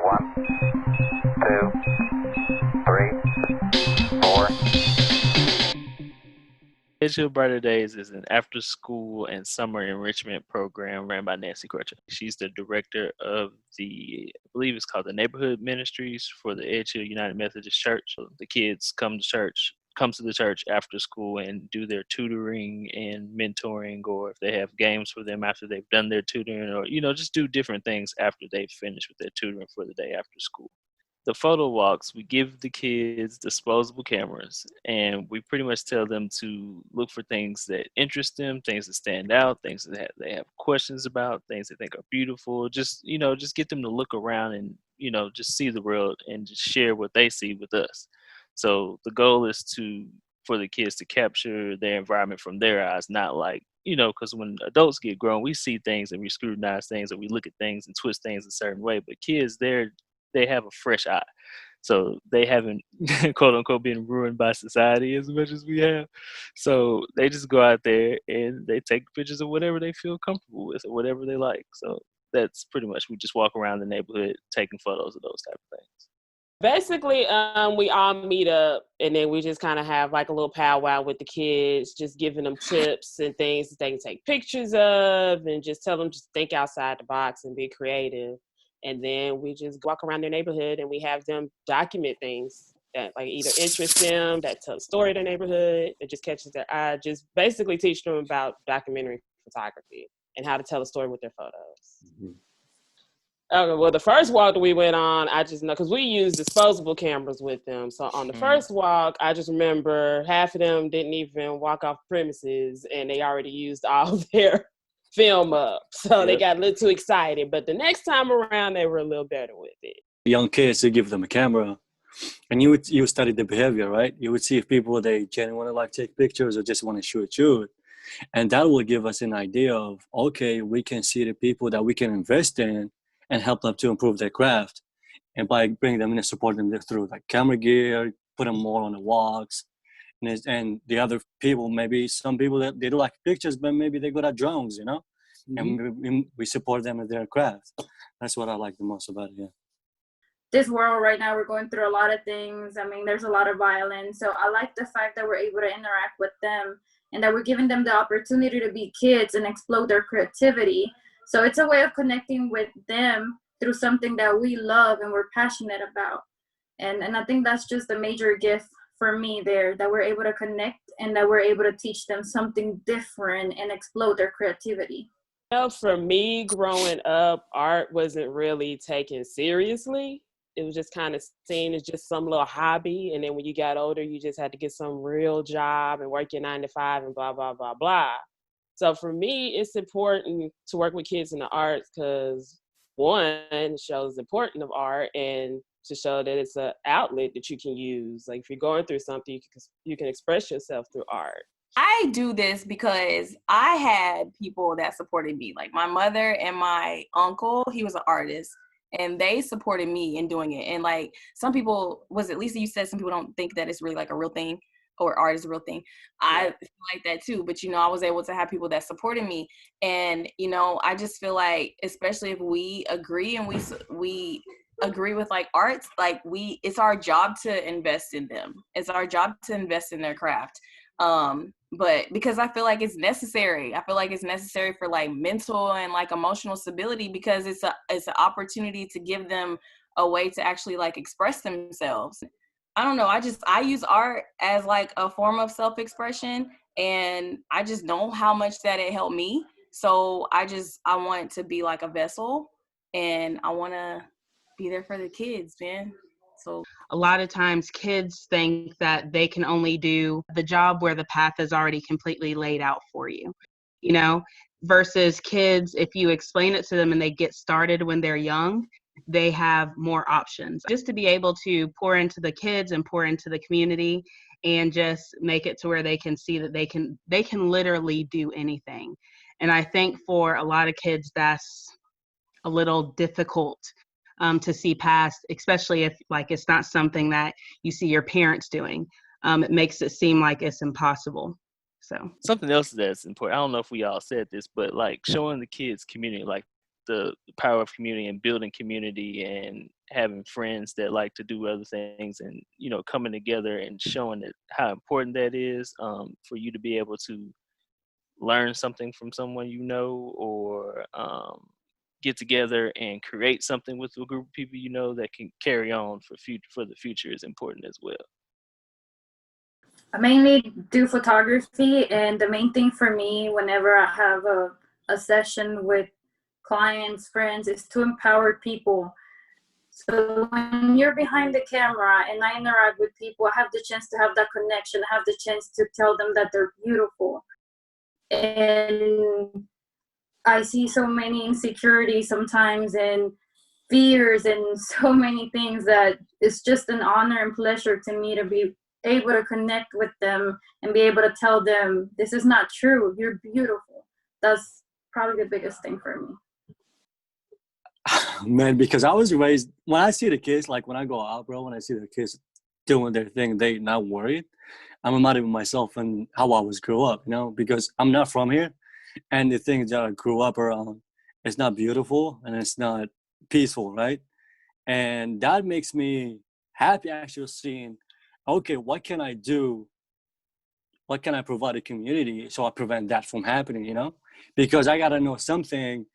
One, two, three, four. Edgehill Brighter Days is an after-school and summer enrichment program ran by Nancy Crutcher. She's the director of I believe it's called the Neighborhood Ministries for the Edgehill United Methodist Church. So the kids come to the church after school and do their tutoring and mentoring, or if they have games for them after they've done their tutoring, or just do different things after they've finished with their tutoring for the day after school. The photo walks, we give the kids disposable cameras, and we pretty much tell them to look for things that interest them, things that stand out, things that they have questions about, things they think are beautiful. Just get them to look around and just see the world and just share what they see with us. So the goal is for the kids to capture their environment from their eyes, not like, because when adults get grown, we see things and we scrutinize things, or we look at things and twist things a certain way. But kids, they have a fresh eye. So they haven't, quote unquote, been ruined by society as much as we have. So they just go out there and they take pictures of whatever they feel comfortable with or whatever they like. So that's pretty much, we just walk around the neighborhood taking photos of those type of things. Basically, we all meet up and then we just kind of have like a little powwow with the kids, just giving them tips and things that they can take pictures of, and just tell them to think outside the box and be creative. And then we just walk around their neighborhood and we have them document things that like either interest them, that tell a story of their neighborhood, that just catches their eye. Just basically teach them about documentary photography and how to tell a story with their photos. Mm-hmm. Okay, well, the first walk that we went on, I just know, because we use disposable cameras with them. So on the first walk, I just remember half of them didn't even walk off premises and they already used all their film up. So they got a little too excited. But the next time around, they were a little better with it. Young kids, you give them a camera and you would study the behavior, right? You would see if people, they genuinely like take pictures or just want to shoot. And that will give us an idea of, okay, we can see the people that we can invest in and help them to improve their craft. And by bringing them in and supporting them through like camera gear, put them more on the walks. And the other people, maybe some people that they do like pictures, but maybe they're good at drones, Mm-hmm. And we support them in their craft. That's what I like the most about it, yeah. This world right now, we're going through a lot of things. I mean, there's a lot of violence. So I like the fact that we're able to interact with them and that we're giving them the opportunity to be kids and explore their creativity. So it's a way of connecting with them through something that we love and we're passionate about. And I think that's just a major gift for me there, that we're able to connect and that we're able to teach them something different and explore their creativity. Well, for me, growing up, art wasn't really taken seriously. It was just kind of seen as just some little hobby. And then when you got older, you just had to get some real job and work your 9 to 5 and blah, blah, blah, blah. So for me, it's important to work with kids in the arts because, one, it shows the importance of art, and to show that it's an outlet that you can use. Like if you're going through something, you can express yourself through art. I do this because I had people that supported me, like my mother and my uncle. He was an artist, and they supported me in doing it. And like some people, was it Lisa, you said some people don't think that it's really like a real thing or art is a real thing. I feel like that too, but I was able to have people that supported me. And I just feel like, especially if we agree and we agree with like arts, like it's our job to invest in them. It's our job to invest in their craft. But because I feel like it's necessary. I feel like it's necessary for like mental and like emotional stability, because it's an opportunity to give them a way to actually like express themselves. I don't know. I use art as like a form of self-expression, and I just know how much that it helped me. So I want to be like a vessel, and I want to be there for the kids, man. So a lot of times kids think that they can only do the job where the path is already completely laid out for you, versus kids, if you explain it to them and they get started when they're young, they have more options. Just to be able to pour into the kids and pour into the community and just make it to where they can see that they can literally do anything. And I think for a lot of kids, that's a little difficult to see past, especially if like it's not something that you see your parents doing. It makes it seem like it's impossible. So something else that's important, I don't know if we all said this, but like showing the kids community, like the power of community and building community and having friends that like to do other things, and coming together and showing it how important that is, for you to be able to learn something from someone or get together and create something with a group of people that can carry on for the future is important as well. I mainly do photography, and the main thing for me whenever I have a session with clients, friends, is to empower people. So when you're behind the camera and I interact with people, I have the chance to have that connection, I have the chance to tell them that they're beautiful. And I see so many insecurities sometimes and fears and so many things that it's just an honor and pleasure to me to be able to connect with them and be able to tell them this is not true, you're beautiful. That's probably the biggest thing for me. Man, because I was raised, when I see the kids, like when I go out, bro, when I see the kids doing their thing, they not worried. I'm reminded of myself and how I was grew up, because I'm not from here, and the things that I grew up around, it's not beautiful and it's not peaceful, right? And that makes me happy actually seeing, okay, what can I do? What can I provide the community so I prevent that from happening, Because I got to know something.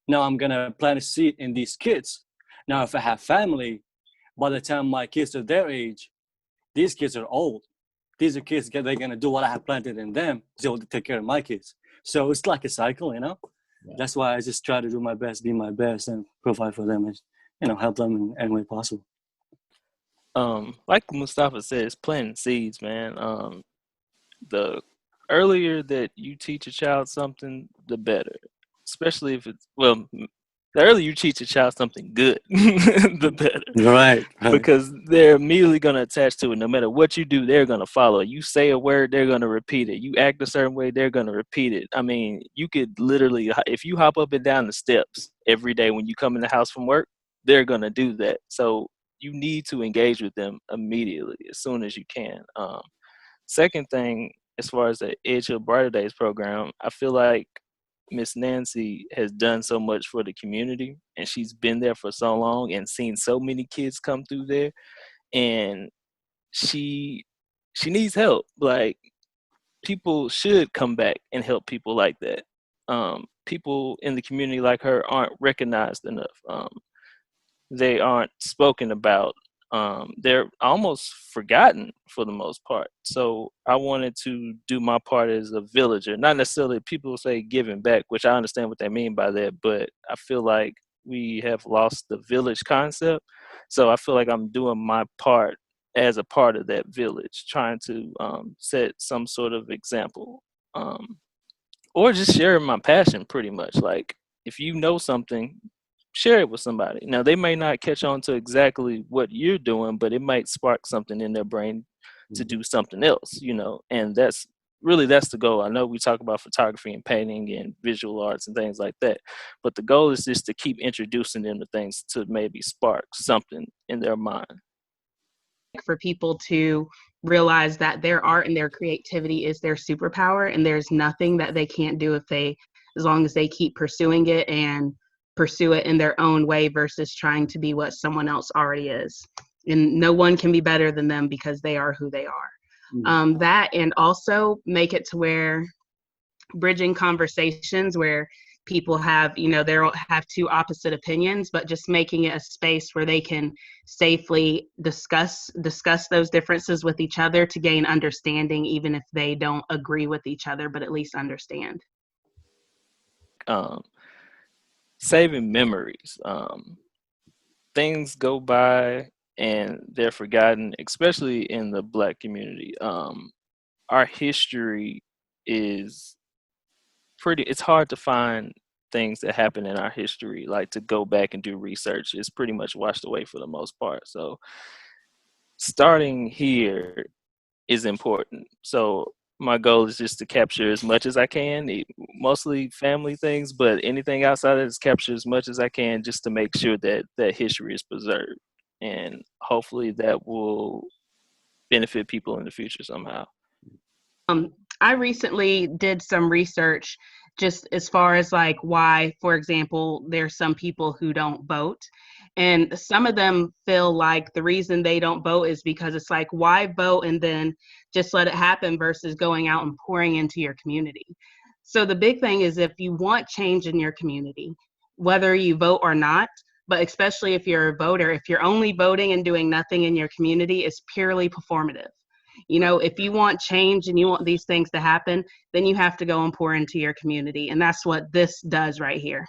Now I'm going to plant a seed in these kids. Now, if I have family, by the time my kids are their age, these kids are old. These are kids, they're going to do what I have planted in them to take care of my kids. So it's like a cycle, Yeah. That's why I just try to do my best, be my best, and provide for them and, help them in any way possible. Like Mustafa says, planting seeds, man. The earlier that you teach a child something, the better. Especially if it's, the earlier you teach a child something good, the better. Right. Because they're immediately going to attach to it. No matter what you do, they're going to follow. You say a word, they're going to repeat it. You act a certain way, they're going to repeat it. I mean, you could literally, if you hop up and down the steps every day when you come in the house from work, they're going to do that. So you need to engage with them immediately, as soon as you can. Second thing, as far as the Edgehill Brighter Days program, I feel like Miss Nancy has done so much for the community, and she's been there for so long and seen so many kids come through there, and she needs help. Like, people should come back and help people like that. People in the community like her aren't recognized enough. They aren't spoken about. They're almost forgotten for the most part. So I wanted to do my part as a villager. Not necessarily, people say giving back, which I understand what they mean by that, but I feel like we have lost the village concept. So I feel like I'm doing my part as a part of that village, trying to set some sort of example, or just sharing my passion pretty much. Like, if you know something, share it with somebody. Now, they may not catch on to exactly what you're doing, but it might spark something in their brain to do something else, and that's the goal. I know we talk about photography and painting and visual arts and things like that, but the goal is just to keep introducing them to things to maybe spark something in their mind. For people to realize that their art and their creativity is their superpower, and there's nothing that they can't do as long as they keep pursuing it and pursue it in their own way versus trying to be what someone else already is. And no one can be better than them because they are who they are. That, and also make it to where bridging conversations where people have, they'll have two opposite opinions, but just making it a space where they can safely discuss those differences with each other to gain understanding, even if they don't agree with each other, but at least understand. Saving memories. Things go by and they're forgotten, especially in the Black community. Our history is it's hard to find things that happen in our history, like to go back and do research. It's pretty much washed away for the most part. So starting here is important. So my goal is just to capture as much as I can, mostly family things, but anything outside of this, capture as much as I can, just to make sure that that history is preserved. And hopefully that will benefit people in the future somehow. I recently did some research, just as far as like why, for example, there's some people who don't vote. And some of them feel like the reason they don't vote is because it's like, why vote and then just let it happen versus going out and pouring into your community. So the big thing is, if you want change in your community, whether you vote or not, but especially if you're a voter, if you're only voting and doing nothing in your community, it's purely performative. You know, if you want change and you want these things to happen, then you have to go and pour into your community. And that's what this does right here.